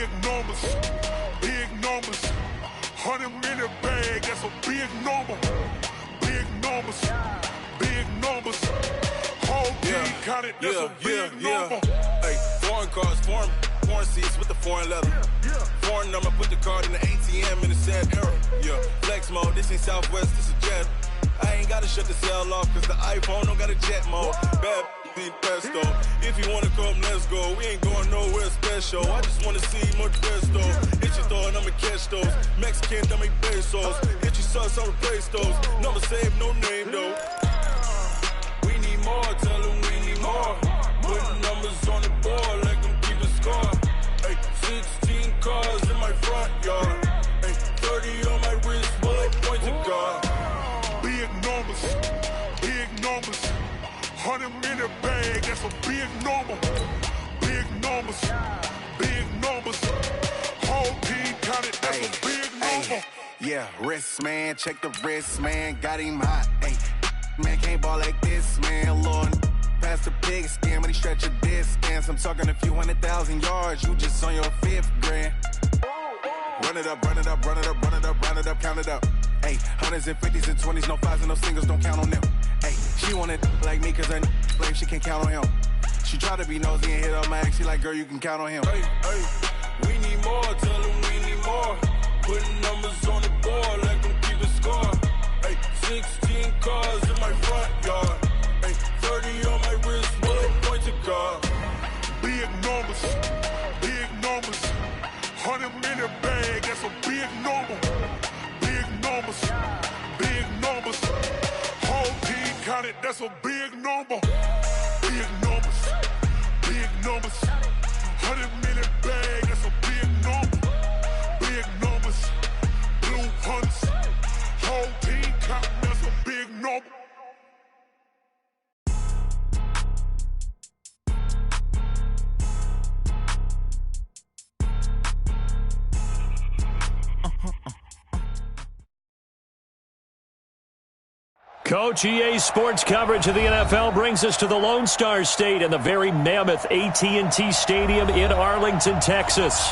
big numbers, big numbers. 100 minute bag, that's a big number. Big numbers, big numbers. Whole team counted, that's a big number. Hey, foreign cars, foreign seats with the foreign leather. Foreign number, put the card in the ATM in the sad era. Yeah, flex mode, this ain't Southwest, this is jet. I ain't gotta shut the cell off, cause the iPhone don't got a jet mode. Bad ain't pesto. If you wanna come, let's go. We ain't going nowhere special. I just wanna see more pesto. Hit your thought, I'ma catch those. Mexican, don't make pesos. Hit your sus, I'll replace those. Number save, no name though. We need more, tell them we need more. Putting numbers on the board like I'm keeping score. Hey, 16 cars in my front yard. Hey, 30 on my wrist, bullet point to God. Big numbers, big numbers. 100 minute bag, that's a big number. Big numbers, big numbers. Whole team counted, that's a big number. Yeah, wrist man, check the wrist man, got him hot. Ay, man can't ball like this, man. Lord, past the pig skin, but he stretch a distance. I'm talking a few 100,000 yards, you just on your 5th grand. Run it up, run it up, run it up, run it up, run it up, count it up. Ay, hundreds and 50s and 20s, no 5s and no singles, don't count on them. Ay, she wanted like me cause her blame, she can't count on him. She try to be nosy and hit up my ex, she like, girl, you can count on him. Hey, hey, we need more, tell them we need more. Putting numbers on the board like I'm keeping score. Hey, 16 cars in my front yard. Hey, 30 on my wrist, bullet point to God. Big numbers, big numbers. 100 minute bag, that's a big number. Big numbers, big numbers. Whole team counted, that's a big number. Big numbers, big numbers. 100 minute bag, that's a big number. Big numbers, blue hunts. Whole team counting, that's a big number. Coach, EA Sports coverage of the NFL brings us to the Lone Star State and the very mammoth AT&T Stadium in Arlington, Texas.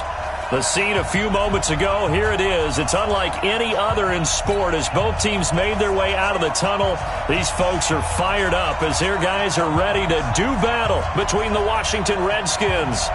The scene a few moments ago, here it is. It's unlike any other in sport as both teams made their way out of the tunnel. These folks are fired up as their guys are ready to do battle between the Washington Redskins.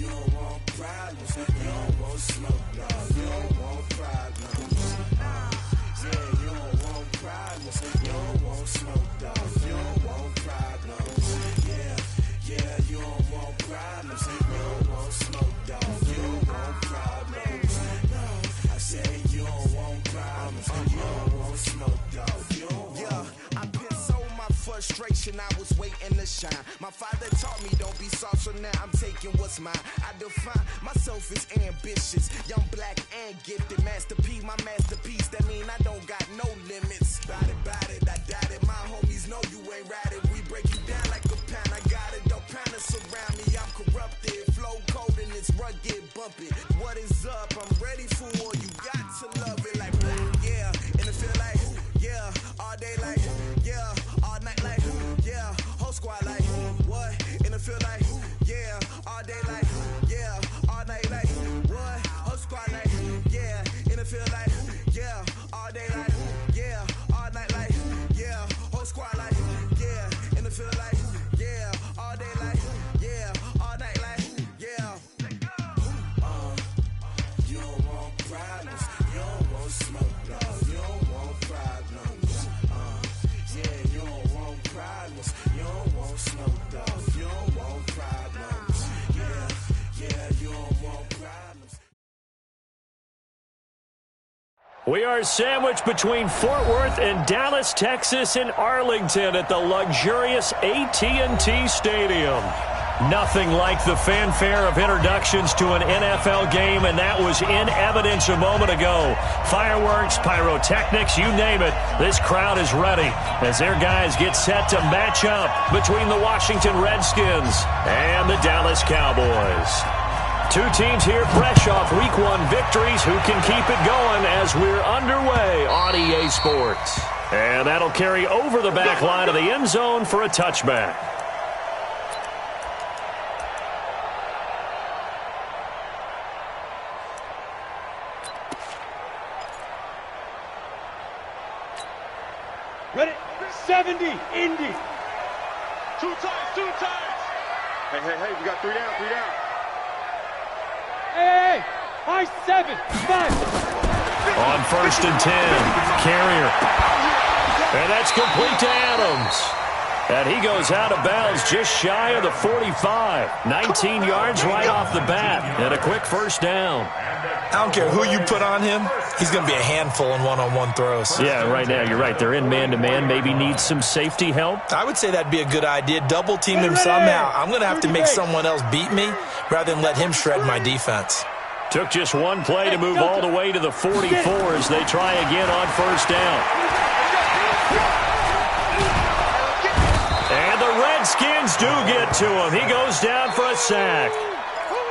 You don't want problems, you don't want smoke, dog. You don't want problems. frustration, I was waiting to shine. My father taught me don't be soft, so now I'm taking what's mine. I define myself as ambitious, young, black, and gifted. Master P, my masterpiece, that mean I don't got no limits. Bout it, I doubt it. My homies know you ain't ratted. We break you down like a pound. I got it, don't pound us around me. I'm corrupted, flow cold and it's rugged, bump it. What is up? I'm ready for war. You got to love it like yeah, and it feel like yeah, all day like yeah, all night like yeah, whole squad like what? And it feel like yeah, all day like yeah, all night like what? Whole squad like yeah, and it feel like yeah, all day like yeah, all night like yeah, whole squad like yeah, and it feel like yeah, all day like yeah, all night like yeah. You don't want problems, you don't want smoke, no, you don't want problems. Yeah, you don't want problems, you don't want smoke, dog, you don't want problems. Yeah, you don't want problems. We are sandwiched between Fort Worth and Dallas, Texas, and Arlington at the luxurious AT&T Stadium. Nothing like the fanfare of introductions to an NFL game, and that was in evidence a moment ago. Fireworks, pyrotechnics, you name it. This crowd is ready as their guys get set to match up between the Washington Redskins and the Dallas Cowboys. Two teams here fresh off Week 1 victories. Who can keep it going as we're underway on EA Sports? And that'll carry over the back line of the end zone for a touchback. Ready? 70, Indy. Two times. Hey, we got three down. Hey, high 7, 5. On 1st and 10, Carrier. And that's complete to Adams. And he goes out of bounds just shy of the 45. 19 yards right off the bat. And a quick first down. I don't care who you put on him. He's going to be a handful in one-on-one throws. Yeah, right now, you're right. They're in man-to-man. Maybe need some safety help. I would say that'd be a good idea. Double team him somehow. I'm going to have to make someone else beat me rather than let him shred my defense. Took just one play to move all the way to the 44 as they try again on first down. And the Redskins do get to him. He goes down for a sack.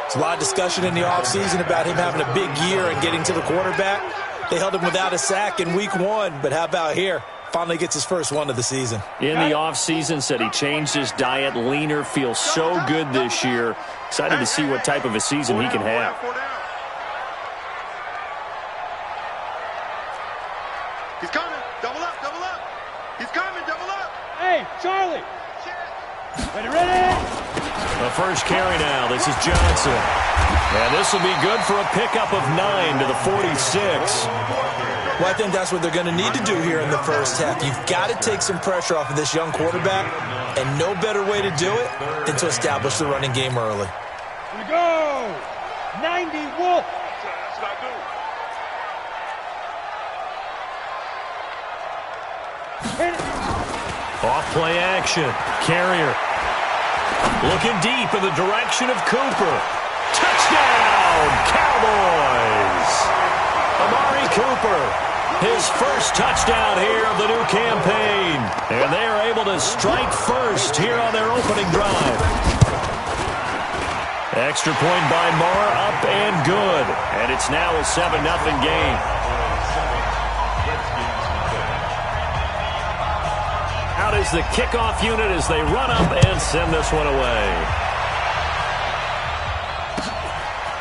There's a lot of discussion in the offseason about him having a big year and getting to the quarterback. They held him without a sack in Week 1, but how about here? Finally gets his first one of the season. In the offseason, said he changed his diet, leaner, feels so good this year. Excited to see what type of a season he can have. He's coming. Double up. He's coming. Double up. Hey, Charlie. Ready? The first carry now. This is Johnson. And this will be good for a pickup of 9 to the 46. Well, I think that's what they're going to need to do here in the first half. You've got to take some pressure off of this young quarterback, and no better way to do it than to establish the running game early. Here we go. 90 Wolf. That's what I do. Hit it. Off play action. Carrier. Looking deep in the direction of Cooper. Touchdown, Cowboys! Amari Cooper, his first touchdown here of the new campaign. And they are able to strike first here on their opening drive. Extra point by Marr, up and good. And it's now a 7-0 game. Out is the kickoff unit as they run up and send this one away.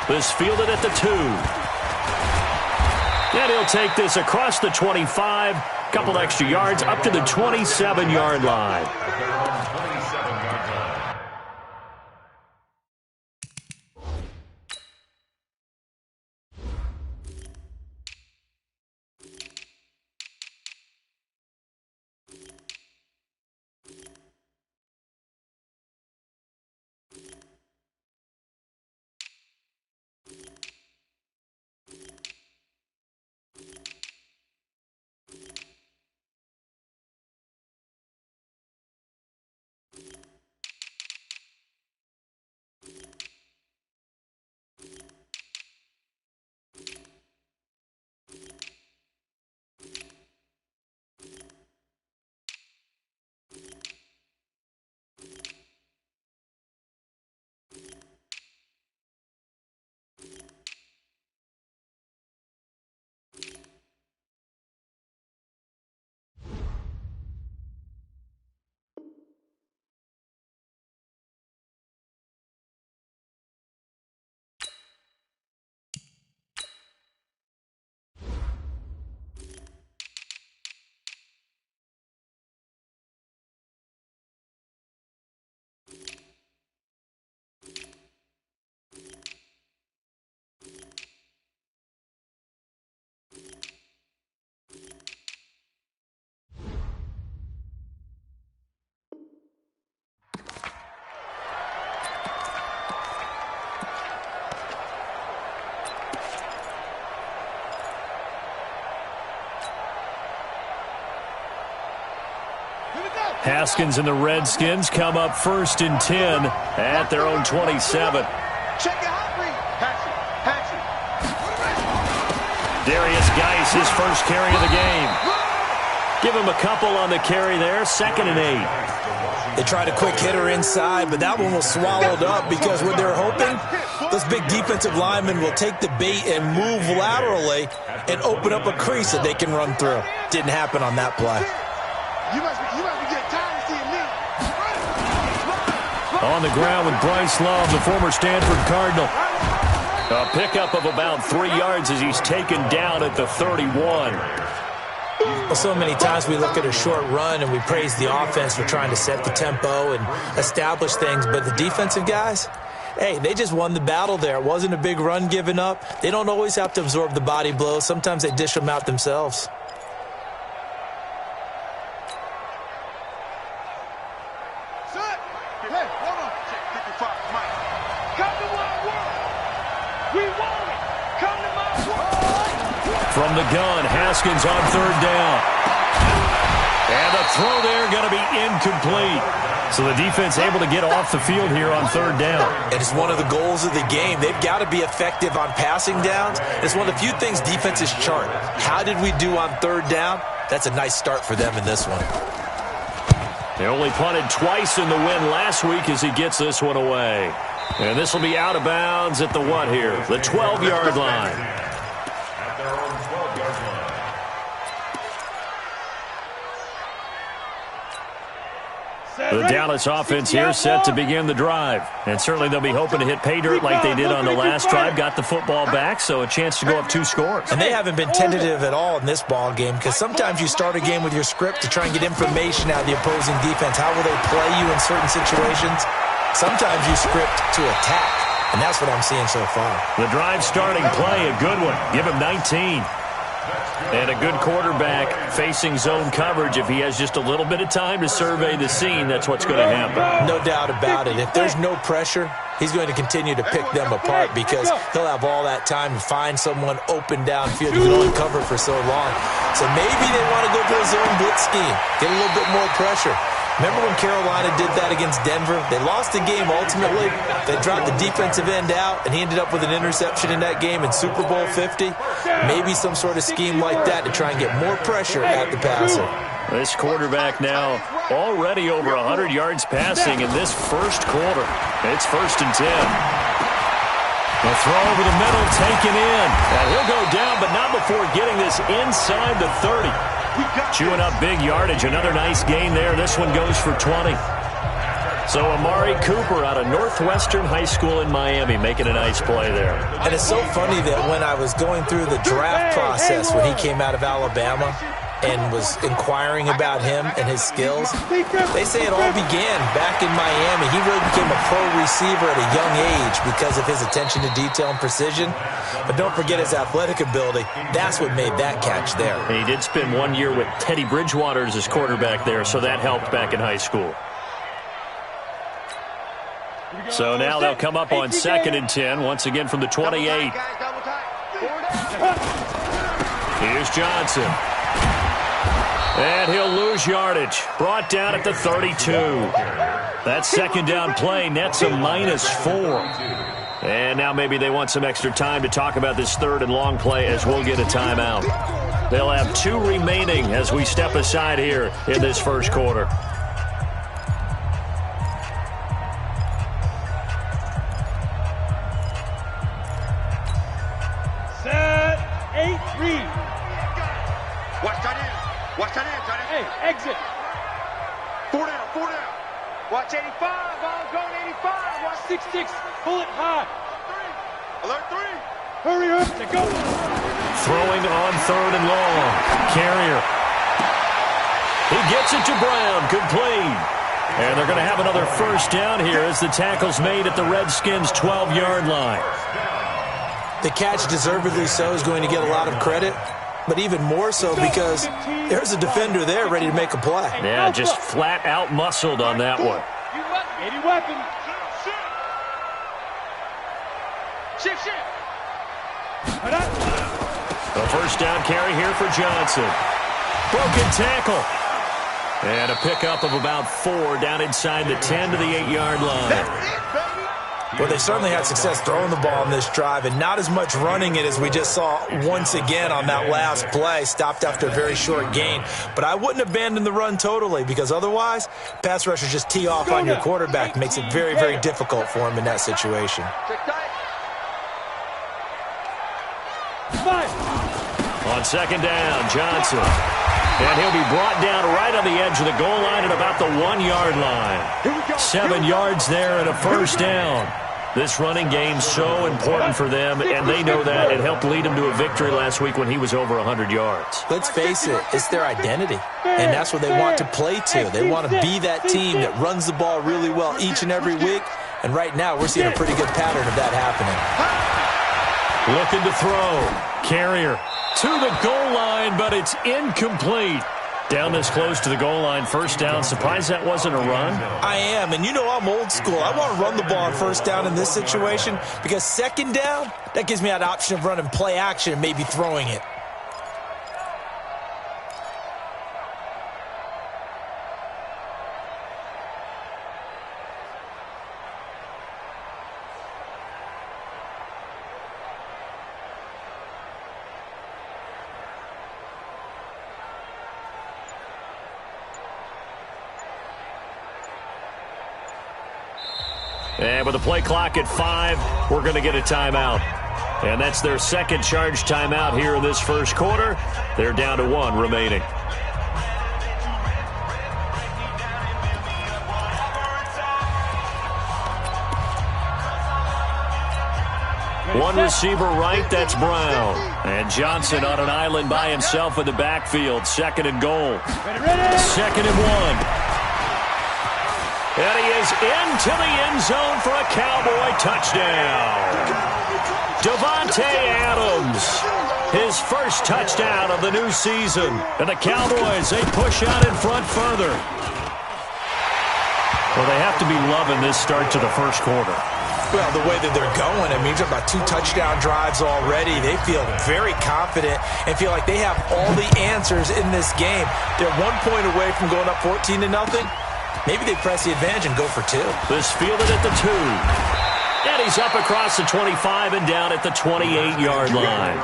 This fielded at the 2. And he'll take this across the 25. Couple extra yards up to the 27-yard line. Haskins and the Redskins come up 1st and 10 at their own 27. Darius Geis, his first carry of the game. Give him a couple on the carry there, 2nd and 8. They tried a quick hitter inside, but that one was swallowed up because what they're hoping, those big defensive linemen will take the bait and move laterally and open up a crease that they can run through. Didn't happen on that play. You must be getting tired of seeing me. On the ground with Bryce Love, the former Stanford Cardinal. A pickup of about 3 yards as he's taken down at the 31. Well, so many times we look at a short run and we praise the offense for trying to set the tempo and establish things, but the defensive guys, hey, they just won the battle there. It wasn't a big run given up. They don't always have to absorb the body blows. Sometimes they dish them out themselves. From the gun, Haskins on 3rd down. And the throw there going to be incomplete. So the defense able to get off the field here on 3rd down. And it's one of the goals of the game. They've got to be effective on passing downs. It's one of the few things defenses chart. How did we do on 3rd down? That's a nice start for them in this one. They only punted twice in the win last week as he gets this one away. And this will be out of bounds at the what here? The 12-yard line. The Dallas offense here set to begin the drive. And certainly they'll be hoping to hit pay dirt like they did on the last drive. Got the football back, so a chance to go up 2 scores. And they haven't been tentative at all in this ball game because sometimes you start a game with your script to try and get information out of the opposing defense. How will they play you in certain situations? Sometimes you script to attack, and that's what I'm seeing so far. The drive starting play, a good one. Give him 19. And a good quarterback facing zone coverage. If he has just a little bit of time to survey the scene, that's what's going to happen. No doubt about it. If there's no pressure, he's going to continue to pick them apart because he'll have all that time to find someone open downfield. You can only cover for so long. So maybe they want to go to a zone blitz scheme, get a little bit more pressure. Remember when Carolina did that against Denver? They lost the game ultimately. They dropped the defensive end out, and he ended up with an interception in that game in Super Bowl 50. Maybe some sort of scheme like that to try and get more pressure at the passer. This quarterback now already over 100 yards passing in this first quarter. It's 1st and 10. The throw over the middle taken in. And he'll go down, but not before getting this inside the 30. Chewing up big yardage. Another nice gain there. This one goes for 20. So Amari Cooper out of Northwestern High School in Miami making a nice play there. And it's so funny that when I was going through the draft process when he came out of Alabama and was inquiring about him and his skills, they say it all began back in Miami. He really became a pro receiver at a young age because of his attention to detail and precision. But don't forget his athletic ability. That's what made that catch there. And he did spend 1 year with Teddy Bridgewater as his quarterback there, so that helped back in high school. So now they'll come up on 2nd and 10, once again from the 28. Here's Johnson. And he'll lose yardage. Brought down at the 32. That 2nd down play nets a -4. And now maybe they want some extra time to talk about this 3rd and long play as we'll get a timeout. They'll have 2 remaining as we step aside here in this first quarter. Set, 8, read. Watch that in. Watch that in, Johnny. Hey, exit. 4 down, 4 down. Watch 85, ball going 85. Watch 6-6, pull it high. 3. Alert 3. Hurry up to go. Throwing on 3rd and long. Carrier. He gets it to Brown, complete. And they're going to have another first down here as the tackle's made at the Redskins' 12-yard line. The catch, deservedly so, is going to get a lot of credit, but even more so because there's a defender there ready to make a play. Yeah, just flat out muscled on that one. Any weapon. Shift. The first down carry here for Johnson. Broken tackle. And a pickup of about 4 down inside the 10 to the 8-yard line. Well, they certainly had success throwing the ball in this drive and not as much running it as we just saw once again on that last play. Stopped after a very short gain. But I wouldn't abandon the run totally because otherwise, pass rushers just tee off on your quarterback. Makes it very, very difficult for him in that situation. On second down, Johnson. And he'll be brought down right on the edge of the goal line at about the 1-yard line. 7 yards there and a first down. This running game's so important for them, and they know that. It helped lead them to a victory last week when he was over 100 yards. Let's face it, it's their identity, and that's what they want to play to. They want to be that team that runs the ball really well each and every week, and right now we're seeing a pretty good pattern of that happening. Looking to throw. Carrier to the goal line, but it's incomplete. Down this close to the goal line, first down. Surprised that wasn't a run? I am, and you know I'm old school. I want to run the ball on first down in this situation because second down, that gives me that option of running play action and maybe throwing it. And with the play clock at 5, we're going to get a timeout. And that's their second charge timeout here in this first quarter. They're down to 1 remaining. One receiver right, that's Brown. And Johnson on an island by himself in the backfield. Second and goal. Second and 1. And he is into the end zone for a Cowboy touchdown. Davante Adams, his first touchdown of the new season. And the Cowboys, they push out in front further. Well, they have to be loving this start to the first quarter. Well, the way that they're going, I mean, you're about 2 touchdown drives already. They feel very confident and feel like they have all the answers in this game. They're 1 point away from going up 14-0. Maybe they press the advantage and go for 2. This fielded at the 2. And he's up across the 25 and down at the 28-yard line.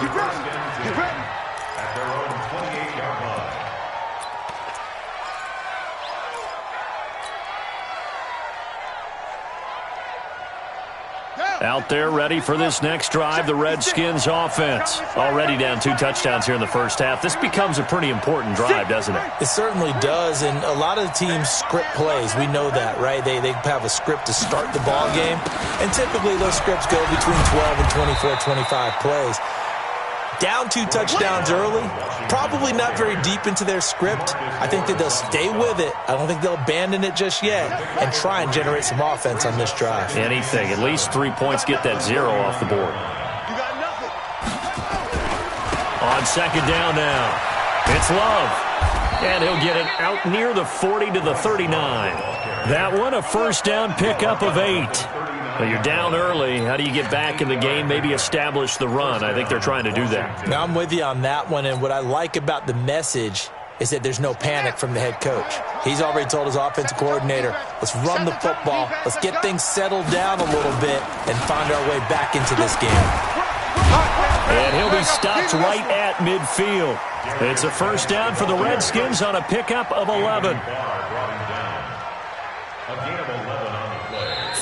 Out there ready for this next drive, the Redskins offense. Already down 2 touchdowns here in the first half. This becomes a pretty important drive, doesn't it? It certainly does, and a lot of the teams script plays. We know that, right? They have a script to start the ball game, and typically those scripts go between 12 and 24, 25 plays. Down 2 touchdowns early, probably not very deep into their script. I think that they'll stay with it. I don't think they'll abandon it just yet and try and generate some offense on this drive. Anything. At least 3 points, get that 0 off the board. On second down now, it's Love. And he'll get it out near the 40 to the 39. That one, a first down pickup of 8. Well, you're down early. How do you get back in the game, maybe establish the run? I think they're trying to do that. Now, I'm with you on that one, and what I like about the message is that there's no panic from the head coach. He's already told his offensive coordinator, let's run the football, let's get things settled down a little bit, and find our way back into this game. And he'll be stopped right at midfield. It's a first down for the Redskins on a pickup of 11.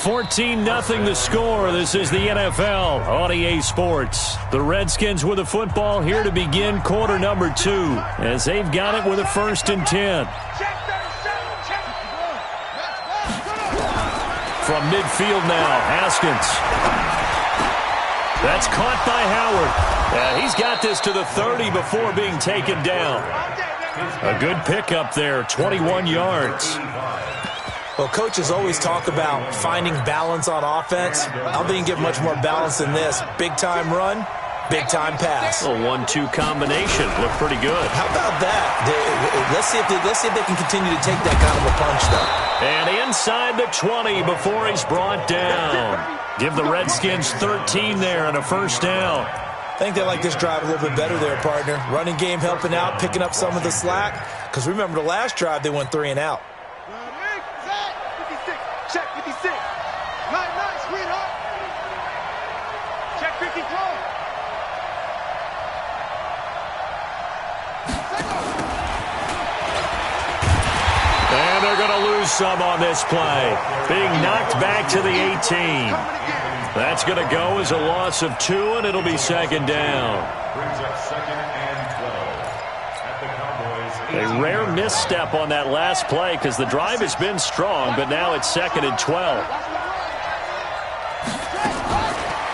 14-0 the score. This is the NFL on EA Sports. The Redskins with the football here to begin quarter number 2 as they've got it with a 1st and 10. From midfield now, Haskins. That's caught by Howard. He's got this to the 30 before being taken down. A good pickup there, 21 yards. Well, coaches always talk about finding balance on offense. I don't think you can get much more balance than this. Big-time run, big-time pass. A 1-2 combination. Looked pretty good. How about that? Let's see if they can continue to take that kind of a punch, though. And inside the 20 before he's brought down. Give the Redskins 13 there and a first down. I think they like this drive a little bit better there, partner. Running game helping out, picking up some of the slack. Because remember the last drive, they went 3 and out. 56. Check 56. Nice, sweetheart. Check 54. And they're going to lose some on this play. Being knocked back to the 18. That's going to go as a loss of 2, and it'll be second down. A rare misstep on that last play because the drive has been strong, but now it's second and 12.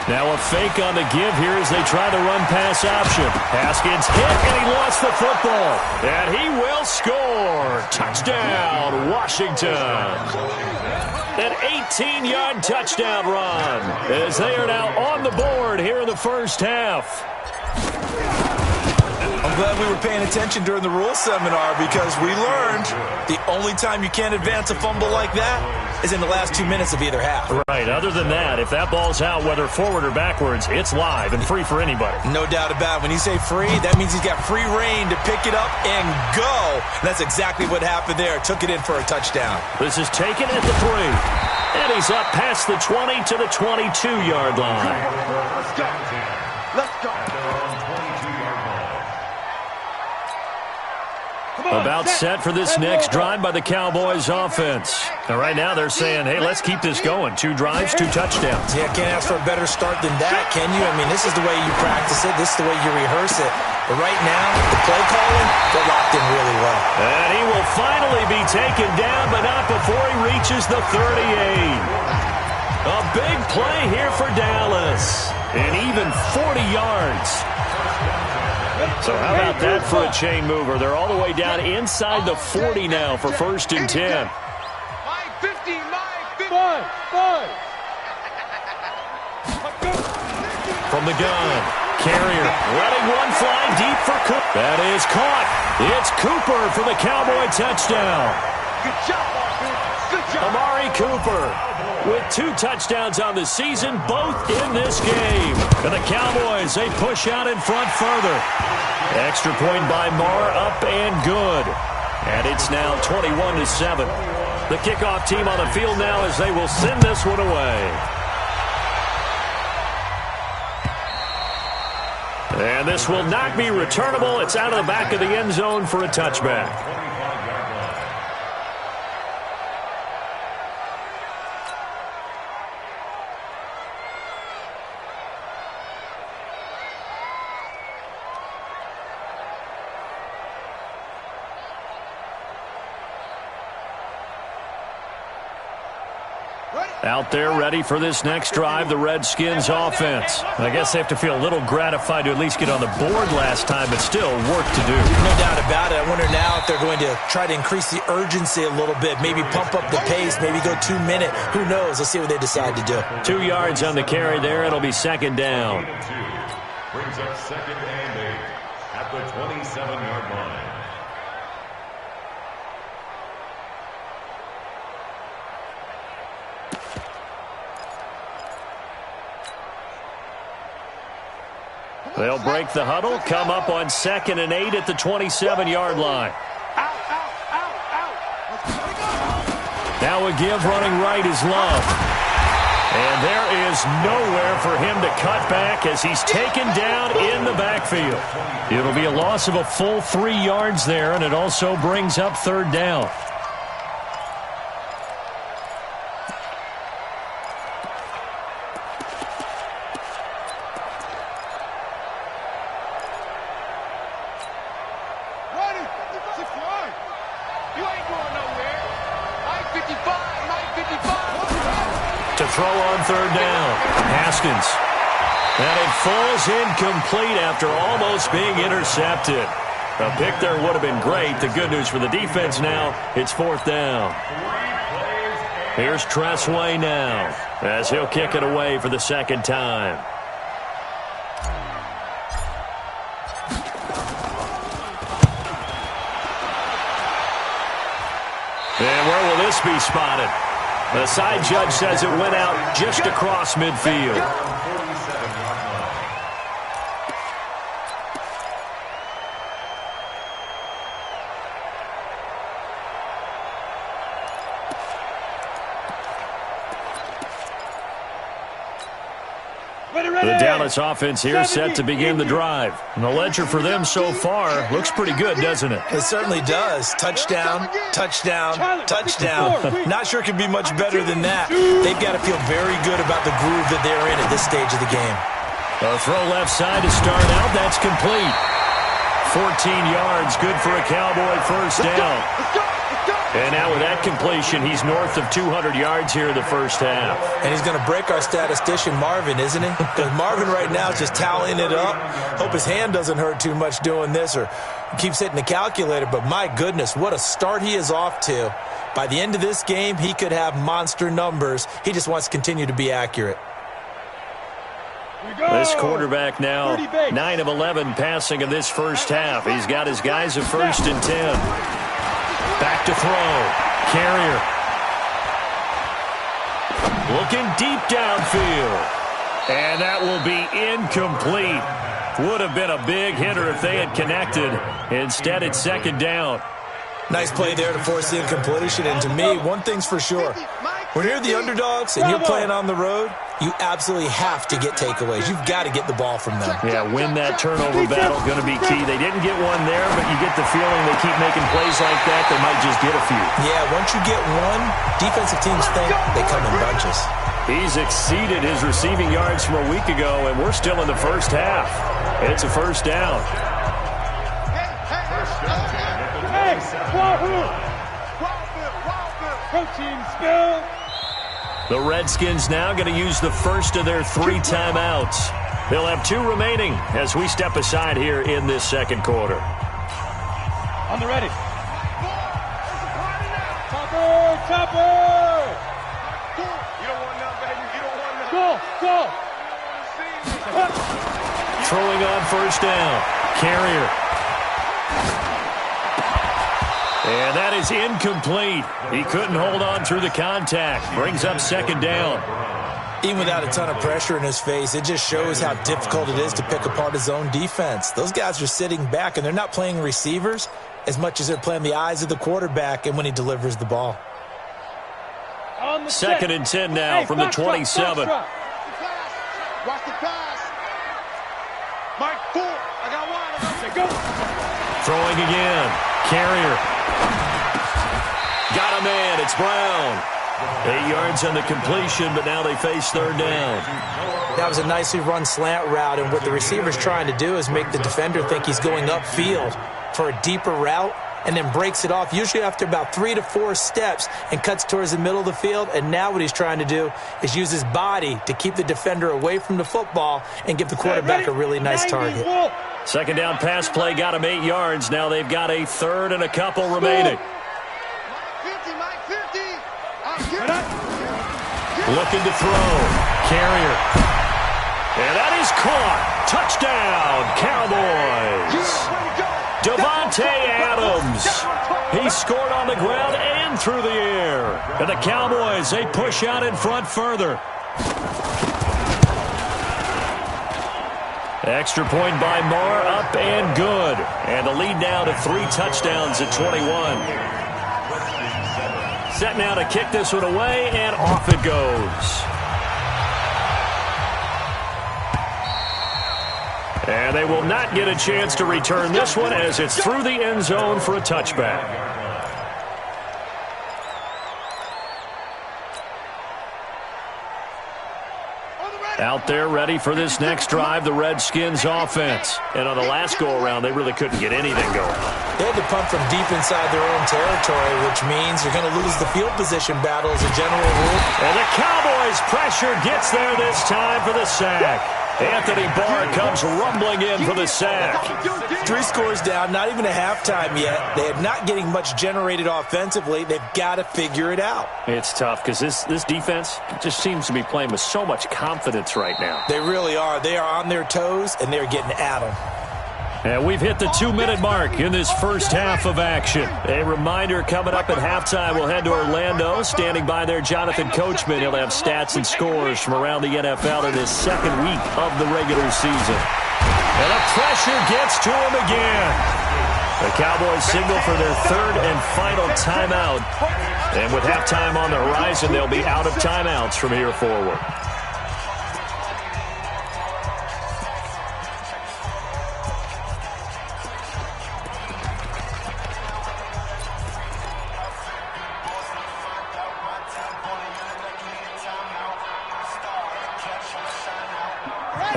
Now a fake on the give here as they try the run-pass option. Haskins hit, and he lost the football. And he will score. Touchdown, Washington. An 18-yard touchdown run as they are now on the board here in the first half. I'm glad we were paying attention during the rules seminar because we learned the only time you can't advance a fumble like that is in the last 2 minutes of either half. Right. Other than that, if that ball's out, whether forward or backwards, it's live and free for anybody. No doubt about it. When you say free, that means he's got free reign to pick it up and go. And that's exactly what happened there. Took it in for a touchdown. This is taken at the 3. And he's up past the 20 to the 22-yard line. Let's go. Let's go. About set for this next drive by the Cowboys offense. And right now they're saying, hey, let's keep this going. 2 drives, 2 touchdowns. Yeah, can't ask for a better start than that, can you? I mean, this is the way you practice it. This is the way you rehearse it. But right now, the play calling, they're locked in really well. And he will finally be taken down, but not before he reaches the 38. A big play here for Dallas. And even 40 yards. So how about that for a chain mover? They're all the way down inside the 40 now for 1st and 10. My 50, my 50. From the gun, Carrier letting one fly deep for Cooper. That is caught. It's Cooper for the Cowboy touchdown. Good job, good job. Amari Cooper with 2 touchdowns on the season, both in this game. And the Cowboys, they push out in front further. Extra point by Marr, up and good. And it's now 21-7. The kickoff team on the field now as they will send this one away. And this will not be returnable. It's out of the back of the end zone for a touchback. Out there ready for this next drive, the Redskins offense. I guess they have to feel a little gratified to at least get on the board last time, but still work to do. No doubt about it. I wonder now if they're going to try to increase the urgency a little bit, maybe pump up the pace, maybe go 2 minute. Who knows? Let's see what they decide to do. 2 yards on the carry there. It'll be second down. Brings up 2nd and 8 at the 27-yard line. They'll break the huddle, come up on 2nd and 8 at the 27-yard line. Now a give running right is Love. And there is nowhere for him to cut back as he's taken down in the backfield. It'll be a loss of a full 3 yards there, and it also brings up 3rd down. To throw on 3rd down. Haskins. And it falls incomplete after almost being intercepted. A pick there would have been great. The good news for the defense now, it's 4th down. Here's Tressway now as he'll kick it away for the 2nd time. And where will this be spotted? The side judge says it went out just across midfield. The Dallas offense here set to begin the drive. And the ledger for them so far looks pretty good, doesn't it? It certainly does. Touchdown, touchdown, touchdown. Not sure it could be much better than that. They've got to feel very good about the groove that they're in at this stage of the game. A throw left side to start out. That's complete. 14 yards, good for a Cowboy first down. And now with that completion, he's north of 200 yards here in the first half. And he's going to break our statistician Marvin, isn't he? Because Marvin right now is just tallying it up. Hope his hand doesn't hurt too much doing this or keeps hitting the calculator. But my goodness, what a start he is off to. By the end of this game, he could have monster numbers. He just wants to continue to be accurate. This quarterback now 9 of 11 passing in this first half. He's got his guys at 1st and 10. Back to throw. Carrier. Looking deep downfield. And that will be incomplete. Would have been a big hitter if they had connected. Instead, it's 2nd down. Nice play there to force the incompletion. And to me, one thing's for sure. When you're the underdogs and you're playing on the road, you absolutely have to get takeaways. You've got to get the ball from them. Yeah, win that turnover battle, going to be key. They didn't get one there, but you get the feeling they keep making plays like that, they might just get a few. Yeah, once you get one, defensive teams think they come in bunches. He's exceeded his receiving yards from a week ago, and we're still in the first half. It's a first down. Protein spill. The Redskins now going to use the first of their 3 timeouts. They'll have 2 remaining as we step aside here in this second quarter. On the ready. Topper! You don't want none, baby. You don't want none. Go! Throwing on first down. Carrier. And that is incomplete. He couldn't hold on through the contact. Brings up 2nd down. Even without a ton of pressure in his face, it just shows how difficult it is to pick apart his own defense. Those guys are sitting back, and they're not playing receivers as much as they're playing the eyes of the quarterback and when he delivers the ball. 2nd and 10 now from the 27. Watch the pass. Mike, 4. I got 1. Go. Throwing again. Carrier. Got a man. It's Brown. 8 yards on the completion, but now they face 3rd down. That was a nicely run slant route, and what the receiver's trying to do is make the defender think he's going upfield for a deeper route and then breaks it off, usually after about 3 to 4 steps, and cuts towards the middle of the field. And now what he's trying to do is use his body to keep the defender away from the football and give the quarterback a really nice target. 2nd down pass play got him 8 yards. Now they've got a 3rd and a couple remaining. Looking to throw. Carrier. And that is caught. Touchdown, Cowboys. Devontae Adams. He scored on the ground and through the air. And the Cowboys, they push out in front further. Extra point by Marr, up and good. And the lead now to 3 touchdowns at 21. Set now to kick this one away, and off it goes. And they will not get a chance to return this one as it's through the end zone for a touchback. Out there ready for this next drive, the Redskins offense. And on the last go-around, they really couldn't get anything going. They had to punt from deep inside their own territory, which means you're going to lose the field position battle as a general rule. And the Cowboys' pressure gets there this time for the sack. Anthony Barr comes rumbling in for the sack. 3 scores down, not even a halftime yet. They are not getting much generated offensively. They've got to figure it out. It's tough because this defense just seems to be playing with so much confidence right now. They really are. They are on their toes, and they're getting at them. And we've hit the 2-minute mark in this first half of action. A reminder, coming up at halftime, we'll head to Orlando. Standing by there, Jonathan Coachman. He'll have stats and scores from around the NFL in this 2nd week of the regular season. And the pressure gets to him again. The Cowboys signal for their 3rd and final timeout. And with halftime on the horizon, they'll be out of timeouts from here forward.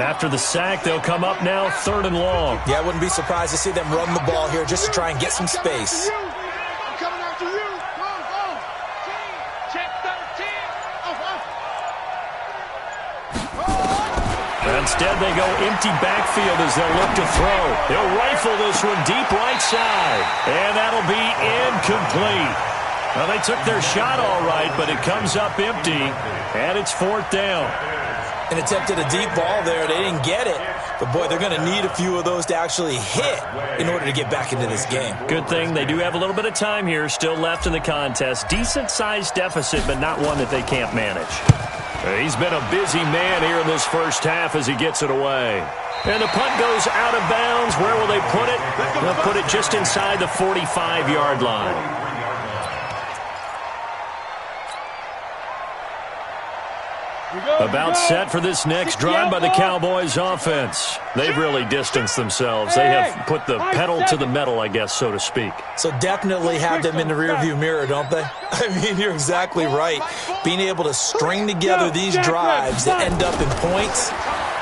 After the sack, they'll come up now 3rd and long. Yeah, I wouldn't be surprised to see them run the ball here just to try and get some space. I'm coming after you. Go. Check 13. Instead, they go empty backfield as they'll look to throw. They'll rifle this one deep right side. And that'll be incomplete. Well, they took their shot all right, but it comes up empty, and it's 4th down. And attempted a deep ball there. They didn't get it. But, boy, they're going to need a few of those to actually hit in order to get back into this game. Good thing they do have a little bit of time here still left in the contest. Decent-sized deficit, but not one that they can't manage. He's been a busy man here in this first half as he gets it away. And the punt goes out of bounds. Where will they put it? They'll put it just inside the 45-yard line. About set for this next drive by the Cowboys offense. They've really distanced themselves. They have put the pedal to the metal, I guess, so to speak. So definitely have them in the rearview mirror, don't they? I mean, you're exactly right. Being able to string together these drives that end up in points,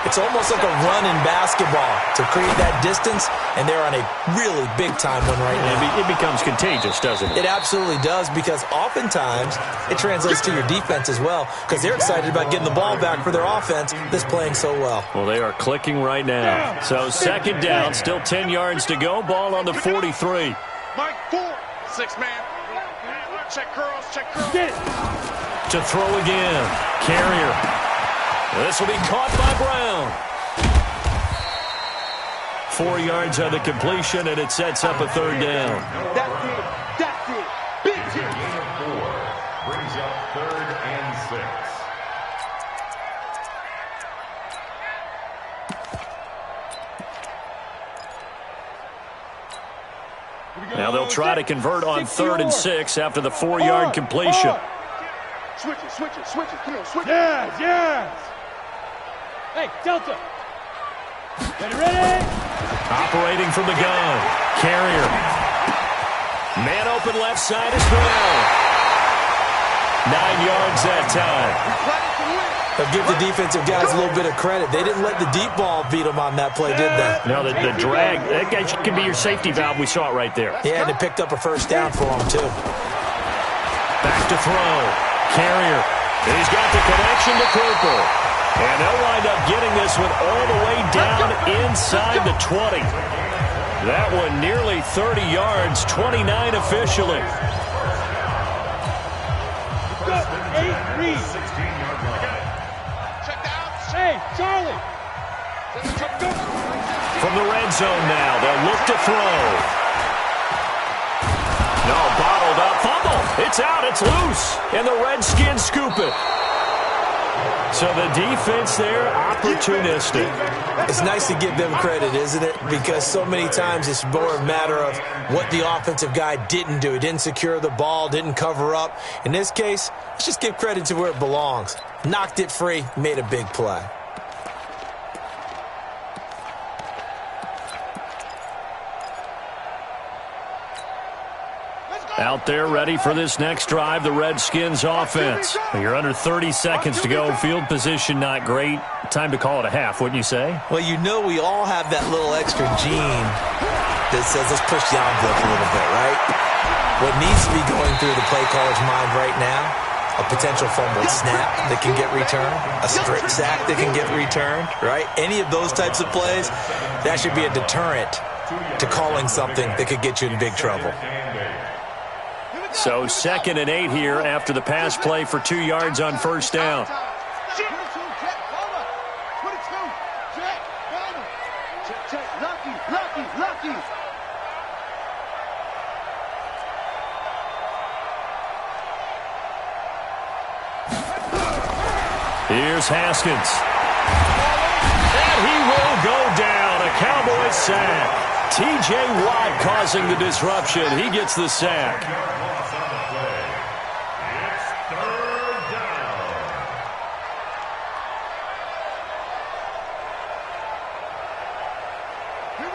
it's almost like a run in basketball to create that distance, and they're on a really big-time one right now. It becomes contagious, doesn't it? It absolutely does, because oftentimes it translates to your defense as well, because they're excited about getting the ball back for their offense that's playing so well. Well, they are clicking right now. So 2nd down, still 10 yards to go. Ball on the 43. Mike, 4. 6-man. Check curls. To throw again. Carrier. This will be caught by Brown. 4 yards on the completion, and it sets up a 3rd down. That's it. Big hit. Gain of 4 brings up 3rd and 6. Now they'll try to convert on 3rd and 6 after the 4-yard completion. Switch it. Come on, switch it. Yes. Hey, Delta. Ready? Operating from the gun. Carrier. Man open left side is Brown. 9 yards that time. They'll give the defensive guys a little bit of credit. They didn't let the deep ball beat them on that play, did they? No, the drag, that guy can be your safety valve. We saw it right there. Yeah, and it picked up a 1st down for them, too. Back to throw. Carrier. He's got the connection to Cooper. And they'll wind up getting this one all the way down inside the 20. That one nearly 30 yards, 29 officially. Hey, Charlie. From the red zone now, they'll look to throw. No, bottled up. Fumble. It's out. It's loose. And the Redskins scoop it. So the defense there, opportunistic. It's nice to give them credit, isn't it? Because so many times it's more a matter of what the offensive guy didn't do. He didn't secure the ball, didn't cover up. In this case, let's just give credit to where it belongs. Knocked it free, made a big play. Out there ready for this next drive, the Redskins offense. You're under 30 seconds to go. Field position not great. Time to call it a half, wouldn't you say? Well, you know we all have that little extra gene that says let's push the envelope a little bit, right? What needs to be going through the play caller's mind right now, a potential fumbled snap that can get returned, a strip sack that can get returned, right? Any of those types of plays, that should be a deterrent to calling something that could get you in big trouble. So 2nd and 8 here after the pass play for 2 yards on 1st down. Lucky. Here's Haskins. And he will go down. A Cowboys sack. T.J. Watt causing the disruption. He gets the sack.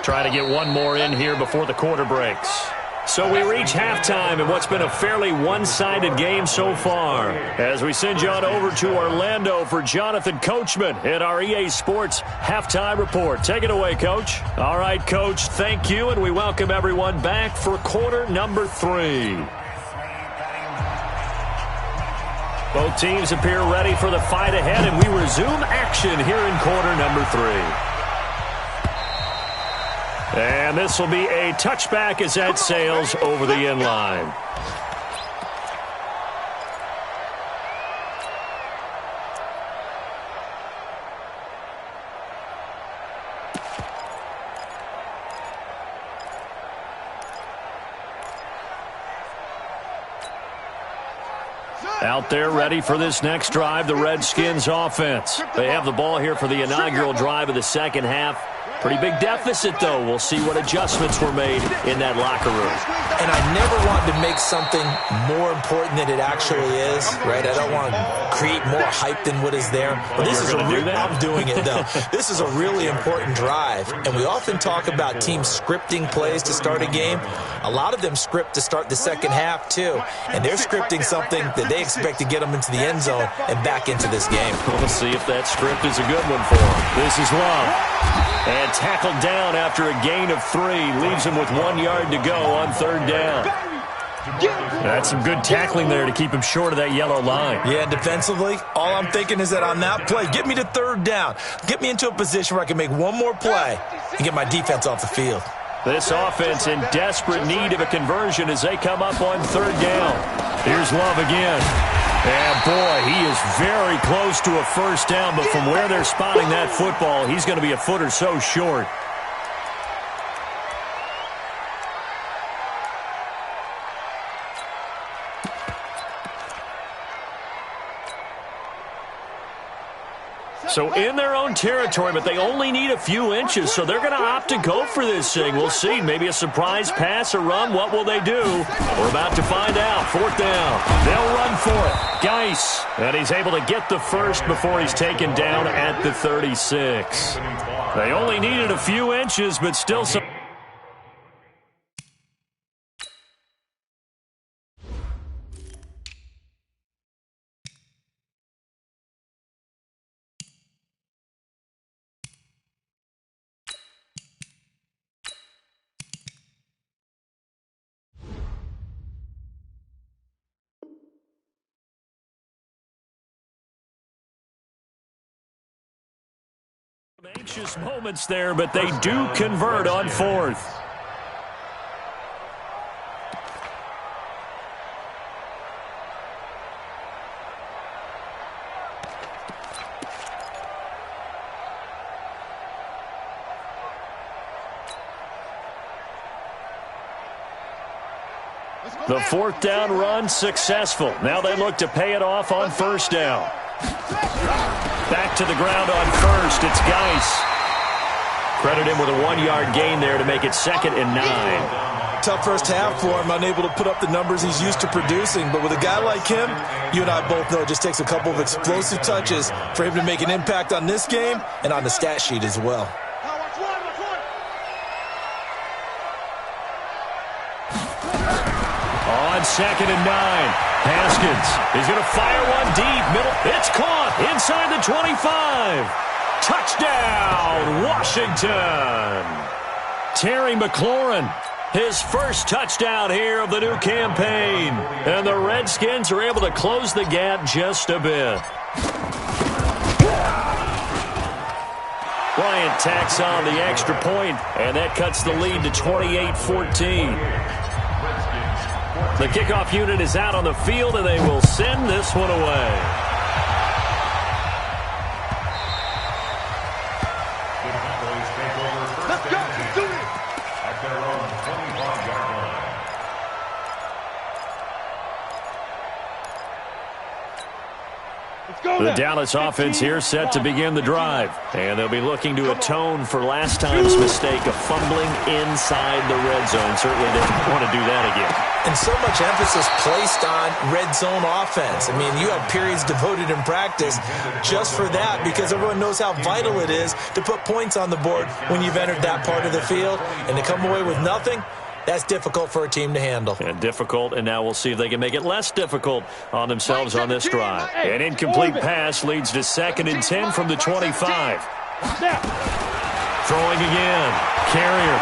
Try to get one more in here before the quarter breaks. So we reach halftime in what's been a fairly one-sided game so far. As we send you on over to Orlando for Jonathan Coachman at our EA Sports Halftime Report. Take it away, Coach. All right, Coach, thank you, and we welcome everyone back for quarter number 3. Both teams appear ready for the fight ahead, and we resume action here in quarter number 3. And this will be a touchback as that sails over the end line. Out there ready for this next drive, the Redskins offense. They have the ball here for the inaugural drive of the second half. Pretty big deficit, though. We'll see what adjustments were made in that locker room. And I never want to make something more important than it actually is, right? I don't want to create more hype than what is there. But this is I'm doing it, though. This is a really important drive. And we often talk about teams scripting plays to start a game. A lot of them script to start the second half, too. And they're scripting something that they expect to get them into the end zone and back into this game. We'll see if that script is a good one for them. This is Love. And tackled down after a gain of 3. Leaves him with 1 yard to go on third down. That's some good tackling there to keep him short of that yellow line. Yeah, defensively, all I'm thinking is that on that play, get me to third down. Get me into a position where I can make one more play and get my defense off the field. This offense in desperate need of a conversion as they come up on third down. Here's Love again. And, boy, he is very close to a first down, but from where they're spotting that football, he's going to be a foot or so short. So in their own territory, but they only need a few inches, so they're going to opt to go for this thing. We'll see. Maybe a surprise pass or run. What will they do? We're about to find out. Fourth down. They'll run for it. Geis. And he's able to get the first before he's taken down at the 36. They only needed a few inches, but still some... anxious moments there, but they do convert on fourth. The fourth down run successful. Now they look to pay it off on first down. Back to the ground on first. It's Geis. Credit him with a 1 yard gain there to make it 2nd and 9. Tough first half for him, unable to put up the numbers he's used to producing. But with a guy like him, you and I both know it just takes a couple of explosive touches for him to make an impact on this game and on the stat sheet as well. On 2nd and 9. Haskins is going to fire one deep. Middle. It's caught inside the 25. Touchdown, Washington. Terry McLaurin, his first touchdown here of the new campaign. And the Redskins are able to close the gap just a bit. Bryant tacks on the extra point, and that cuts the lead to 28-14. The kickoff unit is out on the field, and they will send this one away. Let's go. Do it. At their own 25-yard line. The Dallas offense here set to begin the drive. And they'll be looking to atone for last time's mistake of fumbling inside the red zone. Certainly they don't want to do that again. And so much emphasis placed on red zone offense. I mean, you have periods devoted in practice just for that because everyone knows how vital it is to put points on the board when you've entered that part of the field. And to come away with nothing, That's difficult for a team to handle. And difficult, and now we'll see if they can make it less difficult on themselves on this drive. An incomplete pass leads to 2nd and 10 from the 25. Throwing again. Carrier.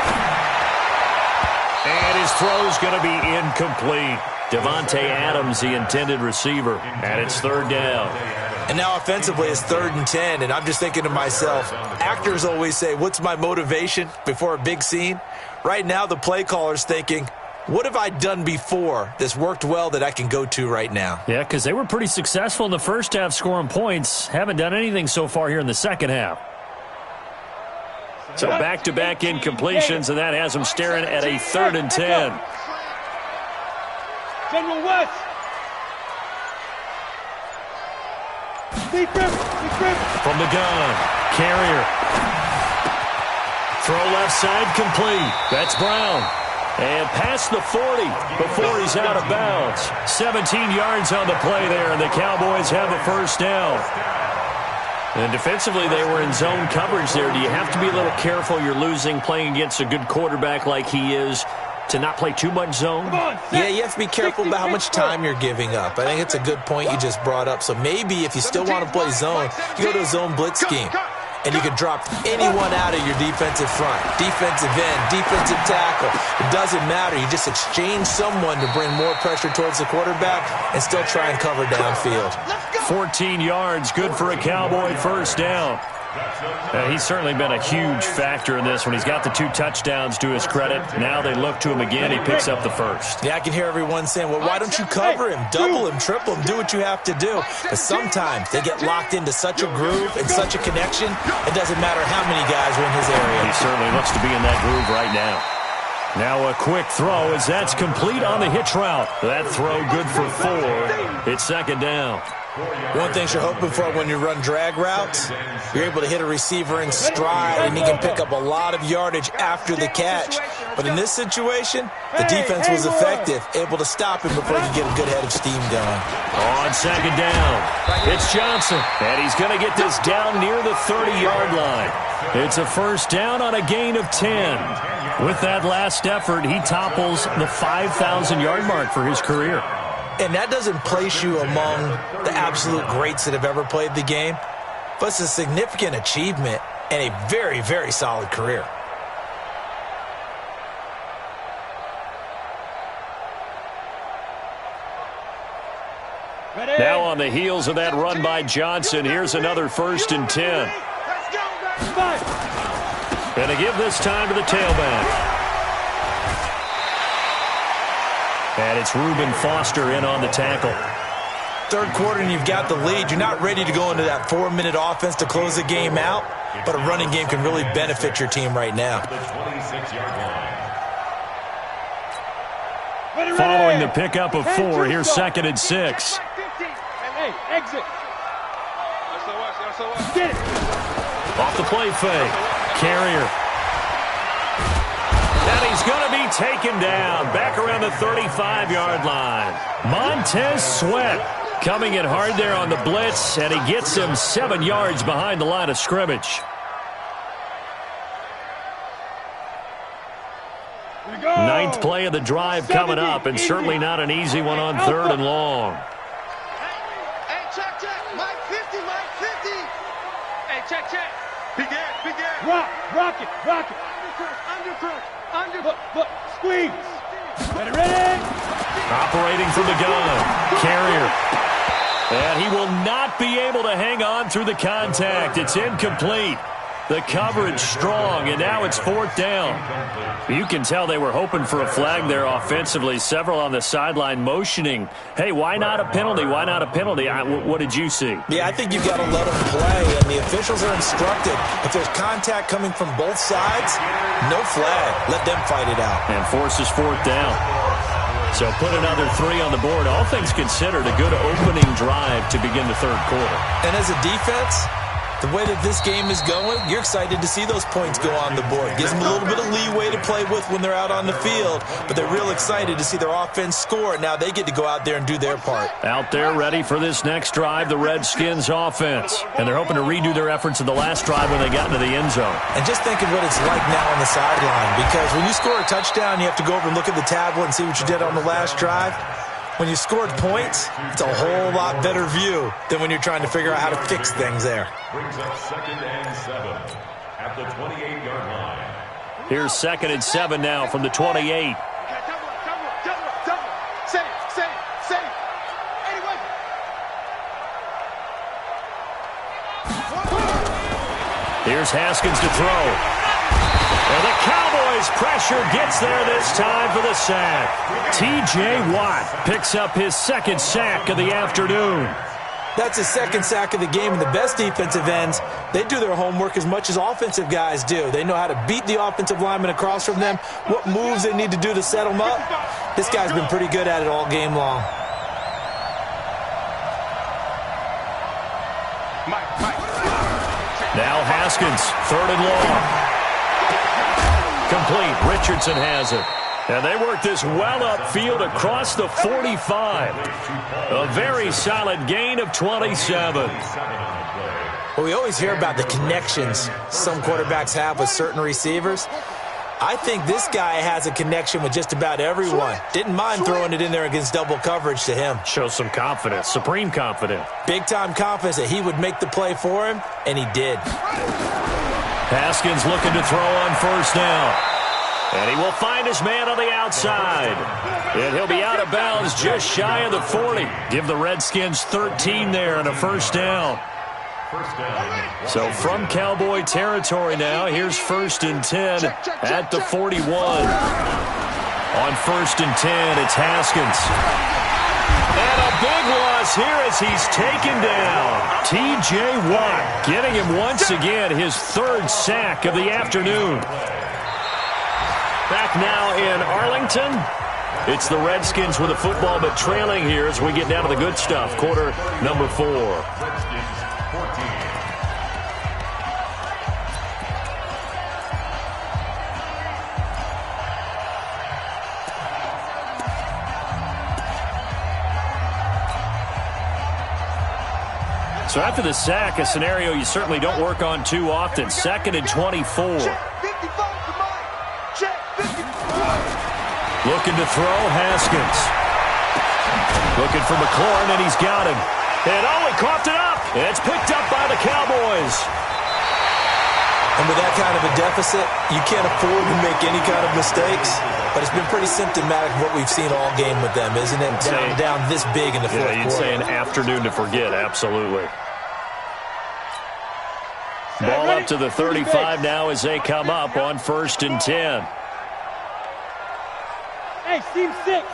And his throw's going to be incomplete. Devontae Adams, the intended receiver, and it's 3rd down. And now offensively it's 3rd and 10, and I'm just thinking to myself, actors always say, what's my motivation before a big scene? Right now the play caller's thinking, what have I done before that's worked well that I can go to right now? Yeah, because they were pretty successful in the first half scoring points. Haven't done anything so far here in the second half. So back-to-back incompletions, and that has them staring at a 3rd and 10. General West. From the gun, Carrier. Throw left side complete. That's Brown. And past the 40 before he's out of bounds. 17 yards on the play there, and the Cowboys have a 1st down. And defensively, they were in zone coverage there. Do you have to be a little careful? You're losing playing against a good quarterback like he is to not play too much zone? Yeah, you have to be careful about how much time you're giving up. I think it's a good point you just brought up. So maybe if you still want to play zone, you go to a zone blitz scheme. And you can drop anyone out of your defensive front, defensive end, defensive tackle. It doesn't matter. You just exchange someone to bring more pressure towards the quarterback and still try and cover downfield. 14 yards, good for a Cowboy 1st down. He's certainly been a huge factor in this when he's got the 2 touchdowns to his credit. Now they look to him again. He picks up the 1st. Yeah, I can hear everyone saying, well, why don't you cover him, double him, triple him, do what you have to do. But sometimes they get locked into such a groove and such a connection, it doesn't matter how many guys are in his area. He certainly looks to be in that groove right now. Now a quick throw as that's complete on the hitch route. That throw good for 4. It's 2nd down. One thing you're hoping for when you run drag routes, you're able to hit a receiver in stride, and he can pick up a lot of yardage after the catch. But in this situation, the defense was effective, able to stop him before he could get a good head of steam going. On 2nd down, it's Johnson, and he's going to get this down near the 30-yard line. It's a 1st down on a gain of 10. With that last effort, he topples the 5,000-yard mark for his career. And that doesn't place you among the absolute greats that have ever played the game, but it's a significant achievement and a very, very solid career. Now on the heels of that run by Johnson, here's another 1st and 10. And to give this time to the tailback. And it's Reuben Foster in on the tackle. 3rd quarter and you've got the lead. You're not ready to go into that 4-minute offense to close the game out, but a running game can really benefit your team right now. Following the pickup of 4, here's 2nd and 6. Hey, exit. Off the play fake. Carrier. And he's going to be taken down back around the 35-yard line. Montez Sweat coming in hard there on the blitz, and he gets him 7 yards behind the line of scrimmage. Ninth play of the drive coming up, and certainly not an easy one on 3rd and long. Hey, check. Mike 50, Mike 50. Hey, check. Begin. Rock it. Undercross. Look, squeeze. Ready. Operating from the gun. Carrier. And he will not be able to hang on through the contact. It's incomplete. The coverage strong, and now it's 4th down. You can tell they were hoping for a flag there offensively. Several on the sideline motioning. Hey, why not a penalty? Why not a penalty? What did you see? Yeah, I think you've got to let them play, and the officials are instructed. If there's contact coming from both sides, no flag. Let them fight it out. And forces 4th down. So put another 3 on the board. All things considered, a good opening drive to begin the 3rd quarter. And as a defense, The way that this game is going, you're excited to see those points go on the board. Gives them a little bit of leeway to play with when they're out on the field, but they're real excited to see their offense score. Now they get to go out there and do their part. Out there ready for this next drive, the Redskins offense. And they're hoping to redo their efforts in the last drive when they got into the end zone. And just think of what it's like now on the sideline, because when you score a touchdown, you have to go over and look at the tablet and see what you did on the last drive. When you scored points, it's a whole lot better view than when you're trying to figure out how to fix things there. Brings up 2nd and 7 at the 28-yard line. Here's 2nd and 7 now from the 28. Here's Haskins to throw. And the Cowboys pressure gets there this time for the sack. T.J. Watt picks up his 2nd sack of the afternoon. That's his 2nd sack of the game, and the best defensive ends, they do their homework as much as offensive guys do. They know how to beat the offensive lineman across from them, what moves they need to do to set them up. This guy's been pretty good at it all game long. Now Haskins, 3rd and long. Complete. Richardson has it. And they work this well upfield across the 45. A very solid gain of 27. Well, we always hear about the connections some quarterbacks have with certain receivers. I think this guy has a connection with just about everyone. Didn't mind throwing it in there against double coverage to him. Shows some confidence, supreme confidence. Big-time confidence that he would make the play for him, and he did. Haskins looking to throw on 1st down. And he will find his man on the outside. And he'll be out of bounds just shy of the 40. Give the Redskins 13 there and a 1st down. So from Cowboy territory now, here's 1st and 10 at the 41. On 1st and 10, it's Haskins. And a big loss here as he's taken down. T.J. Watt getting him once again his 3rd sack of the afternoon. Back now in Arlington. It's the Redskins with the football, but trailing here as we get down to the good stuff. Quarter number 4. So after the sack, a scenario you certainly don't work on too often. 2nd and 24. Looking to throw, Haskins. Looking for McLaurin, and he's got him. And oh, he coughed it up. And it's picked up by the Cowboys. And with that kind of a deficit, you can't afford to make any kind of mistakes. But it's been pretty symptomatic of what we've seen all game with them, isn't it? Down this big in the fourth quarter. You'd say an afternoon to forget, absolutely. Ball up to the 35 now as they come up on 1st and 10. Hey, Team 6.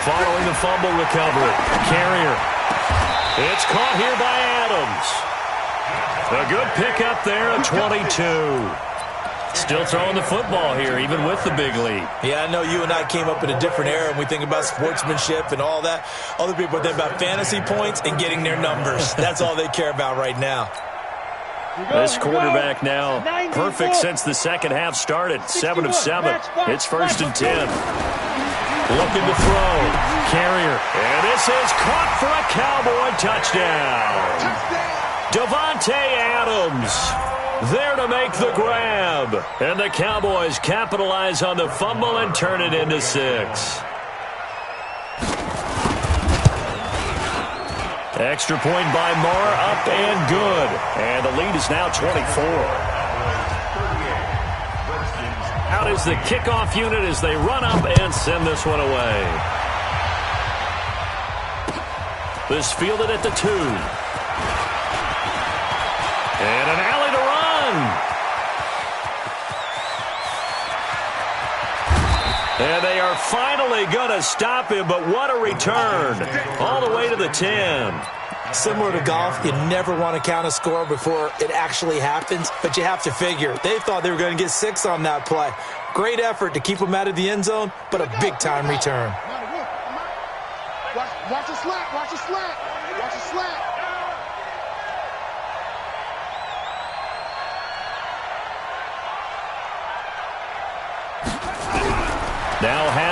Following the fumble recovery. Carrier. It's caught here by Adams. A good pickup there at 22. Still throwing the football here, even with the big lead. Yeah, I know you and I came up in a different era and we think about sportsmanship and all that. Other people think about fantasy points and getting their numbers. That's all they care about right now. This quarterback now perfect since the second half started. 7 of 7. It's 1st and 10. Looking to throw. Carrier. And this is caught for a Cowboy touchdown. Davante Adams there to make the grab. And the Cowboys capitalize on the fumble and turn it into 6. Extra point by Moore, up and good. And the lead is now 24. Out is the kickoff unit as they run up and send this one away. This fielded at the 2. And an alley to run. And they are finally going to stop him, but what a return. All the way to the 10. Similar to golf, you never want to count a score before it actually happens, but you have to figure. They thought they were going to get 6 on that play. Great effort to keep them out of the end zone, but a big-time return. Watch the slant. Watch the slant.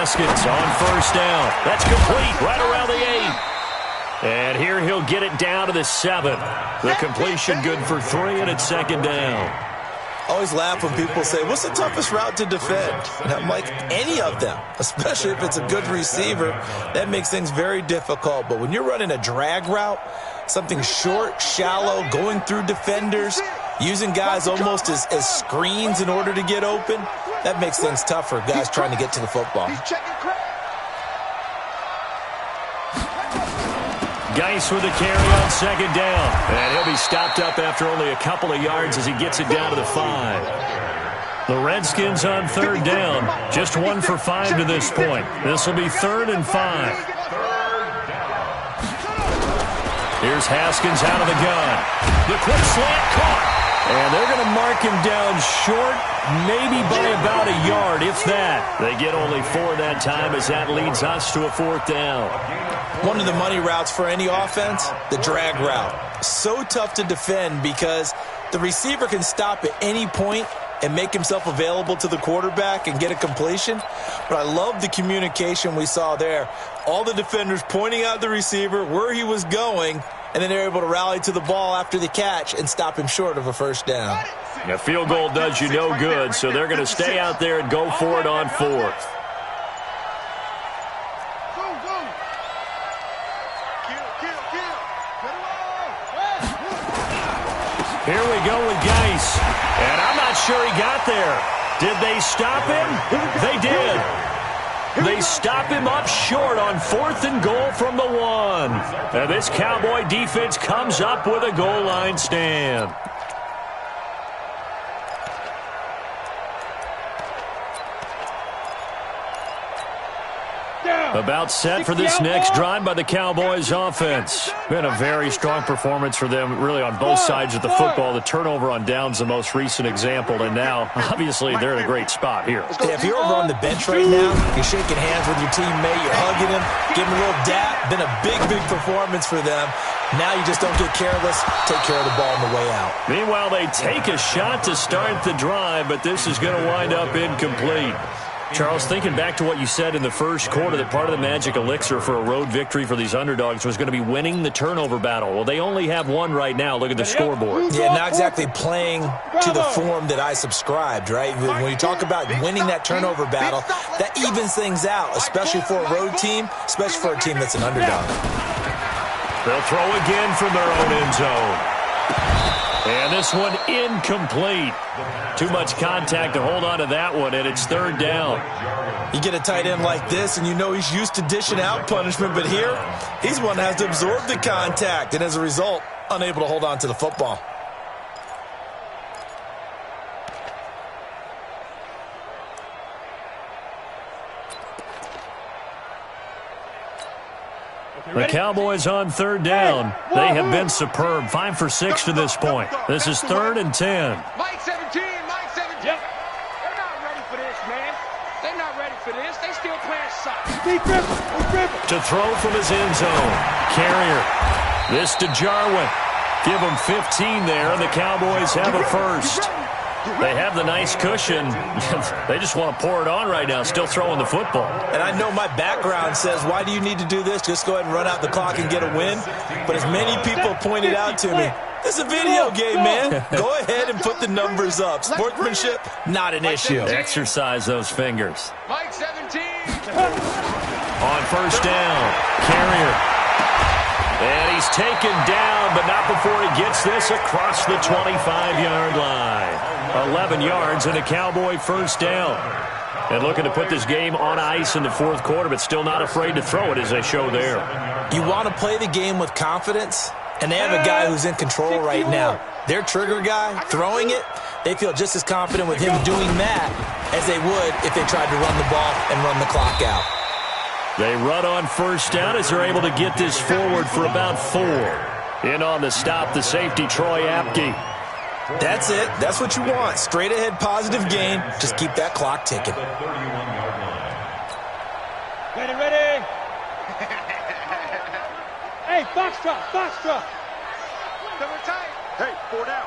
Haskins on first down. That's complete right around the 8. And here he'll get it down to the 7. The completion good for 3, and it's second down. I always laugh when people say, what's the toughest route to defend? And I'm like, any of them, especially if it's a good receiver. That makes things very difficult. But when you're running a drag route, something short, shallow, going through defenders, using guys almost as screens in order to get open, that makes things tough for guys trying to get to the football. Geis with a carry on second down. And he'll be stopped up after only a couple of yards as he gets it down to the 5. The Redskins on third down. Just 1 for 5 to this point. This will be 3rd and 5. Here's Haskins out of the gun. The quick slant caught. And they're going to mark him down short, maybe by about a yard, if that. They get only 4 that time as that leads us to a 4th down. One of the money routes for any offense, the drag route. So tough to defend because the receiver can stop at any point and make himself available to the quarterback and get a completion. But I love the communication we saw there. All the defenders pointing out the receiver, where he was going, and then they're able to rally to the ball after the catch and stop him short of a first down. A field goal does you no good, so they're going to stay out there and go for it on 4th. Here we go with Geis. And I'm not sure he got there. Did they stop him? They did. They stop him up short on 4th and goal from the 1. And this Cowboy defense comes up with a goal line stand. About set for this next drive by the Cowboys offense. Been a very strong performance for them, really, on both sides of the football. The turnover on downs the most recent example, and now, obviously, they're in a great spot here. Yeah, if you're over on the bench right now, you're shaking hands with your teammate, you're hugging him, giving him a little dap. Been a big, big performance for them. Now you just don't get careless. Take care of the ball on the way out. Meanwhile, they take a shot to start the drive, but this is going to wind up incomplete. Charles, thinking back to what you said in the first quarter, that part of the magic elixir for a road victory for these underdogs was going to be winning the turnover battle. Well, they only have 1 right now. Look at the scoreboard. Yeah, not exactly playing to the form that I subscribed, right? When you talk about winning that turnover battle, that evens things out, especially for a road team, especially for a team that's an underdog. They'll throw again from their own end zone. And this one incomplete. Too much contact to hold on to that one, and it's 3rd down. You get a tight end like this, and you know he's used to dishing out punishment, but here, he's one that has to absorb the contact, and as a result, unable to hold on to the football. The Cowboys on 3rd down. They have been superb. 5 for 6 to this point. This is 3rd and 10. Mike 17, Mike 17. Yep. They're not ready for this, man. They're not ready for this. They still playing soccer. To throw from his end zone. Carrier. This to Jarwin. Give him 15 there, and the Cowboys have a first. They have the nice cushion. They just want to pour it on right now, still throwing the football. And I know my background says, why do you need to do this? Just go ahead and run out the clock and get a win. But as many people pointed out to me, this is a video game, man. Go ahead and put the numbers up. Sportsmanship, not an issue. Exercise those fingers. Mike 17. On first down, Carrier. And he's taken down, but not before he gets this across the 25-yard line. 11 yards and a Cowboy first down. And looking to put this game on ice in the 4th quarter, but still not afraid to throw it as they show there. You want to play the game with confidence, and they have a guy who's in control right now. Their trigger guy, throwing it, they feel just as confident with him doing that as they would if they tried to run the ball and run the clock out. They run on first down as they're able to get this forward for about 4. In on the stop, the safety, Troy Apke. That's it. That's what you want. Straight ahead, positive gain. Just keep that clock ticking. Ready. Hey, box truck. Cover tight. Hey, 4 down.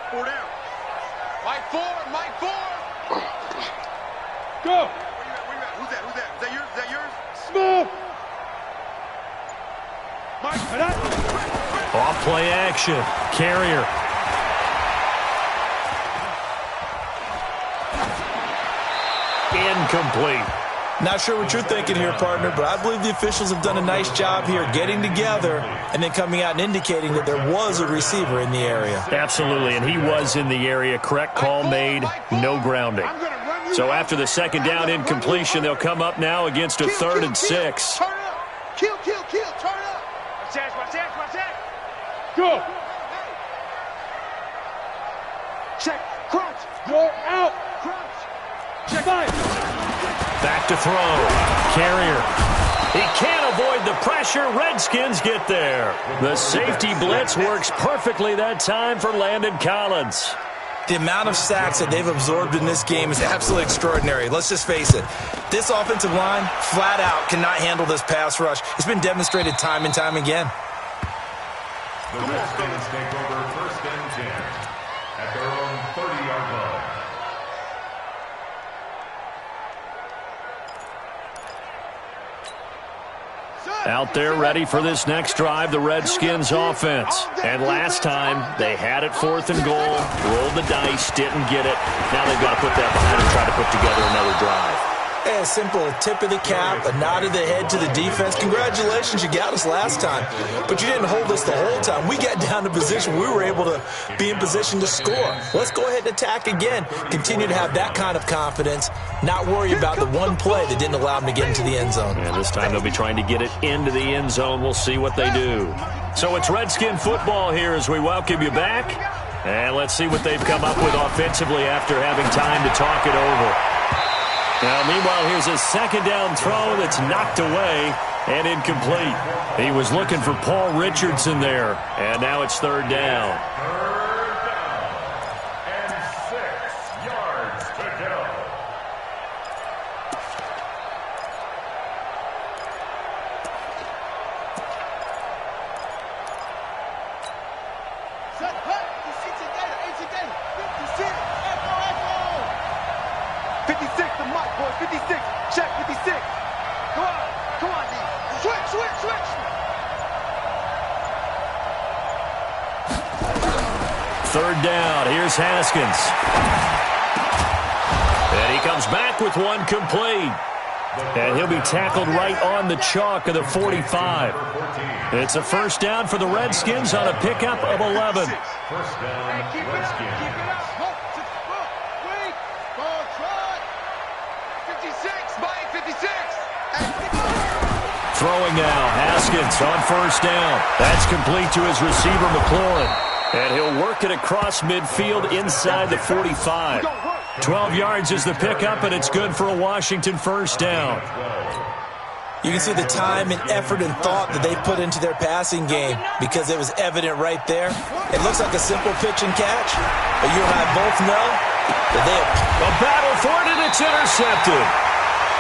Mike 4. Go. Where you at? Who's that? Is that yours? Off play action. Carrier. Incomplete. Not sure what you're thinking here, partner, but I believe the officials have done a nice job here getting together and then coming out and indicating that there was a receiver in the area. Absolutely, and he was in the area. Correct call made, no grounding. So after the second down incompletion, they'll come up now against a 3rd and 6. Turn up. Kill, turn up. Watch that. Go. Check, crunch. Go out. Crunch. Check. Fire. Back to throw. Carrier. He can't avoid the pressure. Redskins get there. The safety blitz works perfectly that time for Landon Collins. The amount of sacks that they've absorbed in this game is absolutely extraordinary. Let's just face it. This offensive line, flat out, cannot handle this pass rush. It's been demonstrated time and time again. The Redskins take over 1st and 10 at their own 30-yard line. Out there ready for this next drive, the Redskins offense. And last time, they had it 4th and goal, rolled the dice, didn't get it. Now they've got to put that behind and try to put together another drive. A simple tip of the cap, a nod of the head to the defense. Congratulations, you got us last time. But you didn't hold us the whole time. We got down to position. We were able to be in position to score. Let's go ahead and attack again. Continue to have that kind of confidence. Not worry about the one play that didn't allow them to get into the end zone. And this time they'll be trying to get it into the end zone. We'll see what they do. So it's Redskin football here as we welcome you back. And let's see what they've come up with offensively after having time to talk it over. Now, meanwhile, here's a second down throw that's knocked away and incomplete. He was looking for Paul Richardson there, and now it's 3rd down. 3rd down and 6 yards to go. Set, hut, the 6 and 56, the mic, boys, 56, check, 56. Come on, D. Switch. 3rd down, here's Haskins. And he comes back with one complete. And he'll be tackled right on the chalk of the 45. It's a 1st down for the Redskins on a pickup of 11. 1st down, Redskins. Throwing now, Haskins on 1st down. That's complete to his receiver, McLaurin. And he'll work it across midfield inside the 45. 12 yards is the pickup, and it's good for a Washington 1st down. You can see the time and effort and thought that they put into their passing game because it was evident right there. It looks like a simple pitch and catch, but you and I both know that they have a battle for it, and it's intercepted.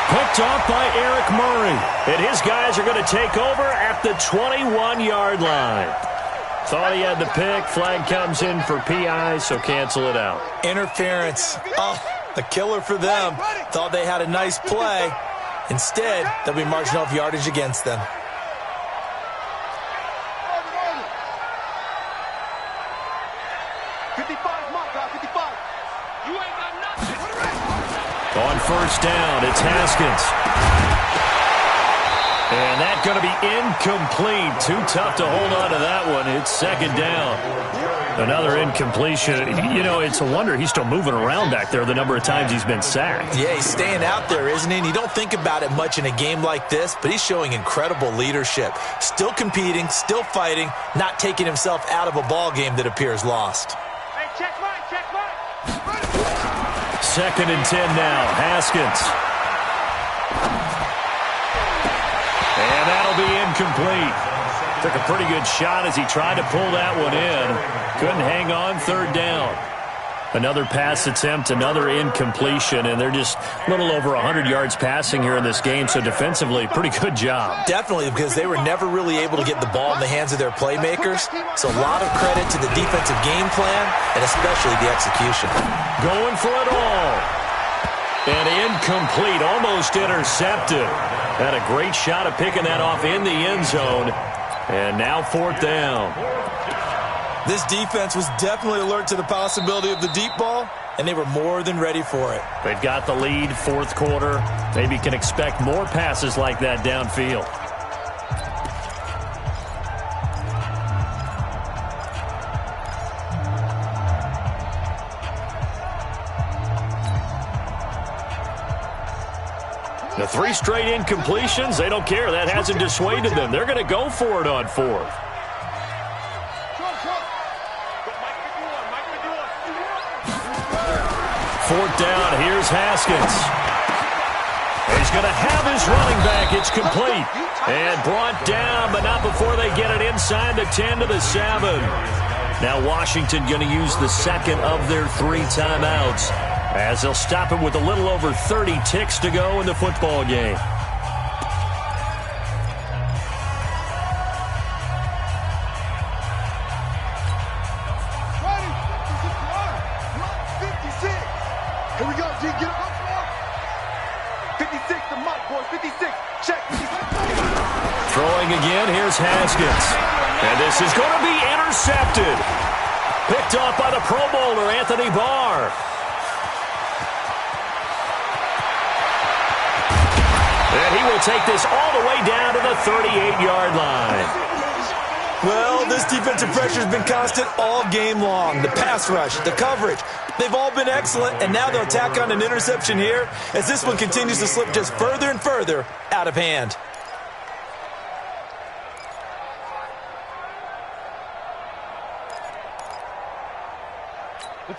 Picked off by Eric Murray. And his guys are going to take over at the 21-yard line. Thought he had the pick. Flag comes in for PI, so cancel it out. Interference. Oh, a killer for them. Thought they had a nice play. Instead, they'll be marching off yardage against them. On 1st down, it's Haskins. And that's going to be incomplete. Too tough to hold on to that one. It's 2nd down. Another incompletion. You know, it's a wonder he's still moving around back there the number of times he's been sacked. Yeah, he's staying out there, isn't he? And you don't think about it much in a game like this, but he's showing incredible leadership. Still competing, still fighting, not taking himself out of a ball game that appears lost. Hey, check mine. 2nd and 10 now. Haskins. And that'll be incomplete. Took a pretty good shot as he tried to pull that one in. Couldn't hang on. 3rd down. Another pass attempt, another incompletion, and they're just a little over 100 yards passing here in this game, so defensively, pretty good job. Definitely, because they were never really able to get the ball in the hands of their playmakers, so a lot of credit to the defensive game plan and especially the execution. Going for it all. And incomplete, almost intercepted. Had a great shot of picking that off in the end zone. And now 4th down. This defense was definitely alert to the possibility of the deep ball, and they were more than ready for it. They've got the lead, 4th quarter. Maybe can expect more passes like that downfield. The 3 straight incompletions, they don't care. That hasn't dissuaded them. They're going to go for it on 4th. 4th down, here's Haskins. He's going to have his running back. It's complete. And brought down, but not before they get it inside the 10 to the 7. Now Washington going to use the second of their 3 timeouts, as they'll stop it with a little over 30 ticks to go in the football game. Here we go, G, get up. 56 to Mike, boys, 56. Check. 56. Throwing again, here's Haskins. And this is going to be intercepted. Picked off by the Pro Bowler, Anthony Barr. And he will take this all the way down to the 38-yard line. Well, this defensive pressure has been constant all game long. The pass rush, the coverage, they've all been excellent, and now they'll tack on an interception here as this one continues to slip just further and further out of hand.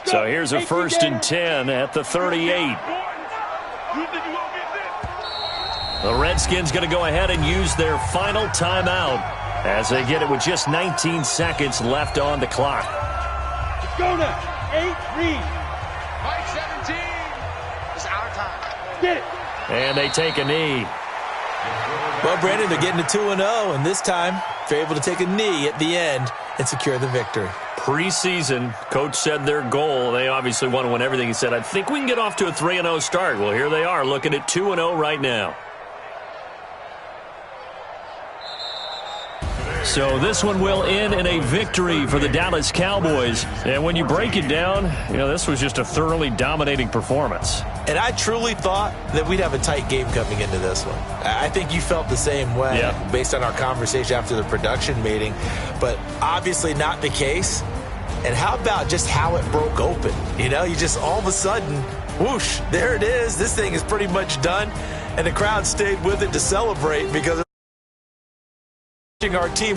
So here's a 1st and 10 at the 38. The Redskins going to go ahead and use their final timeout as they get it with just 19 seconds left on the clock. Let's go now. 8 read. Mike 17. It's our time. Get it. And they take a knee. Well, Brandon, they're getting to 2-0, and this time they're able to take a knee at the end and secure the victory. Preseason, coach said their goal, they obviously want to win everything. He said, I think we can get off to a 3-0 start. Well, here they are looking at 2-0 right now. So this one will end in a victory for the Dallas Cowboys. And when you break it down, this was just a thoroughly dominating performance. And I truly thought that we'd have a tight game coming into this one. I think you felt the same way based on our conversation after the production meeting, but obviously not the case. And how about just how it broke open? You just all of a sudden, whoosh, there it is. This thing is pretty much done. And the crowd stayed with it to celebrate because our team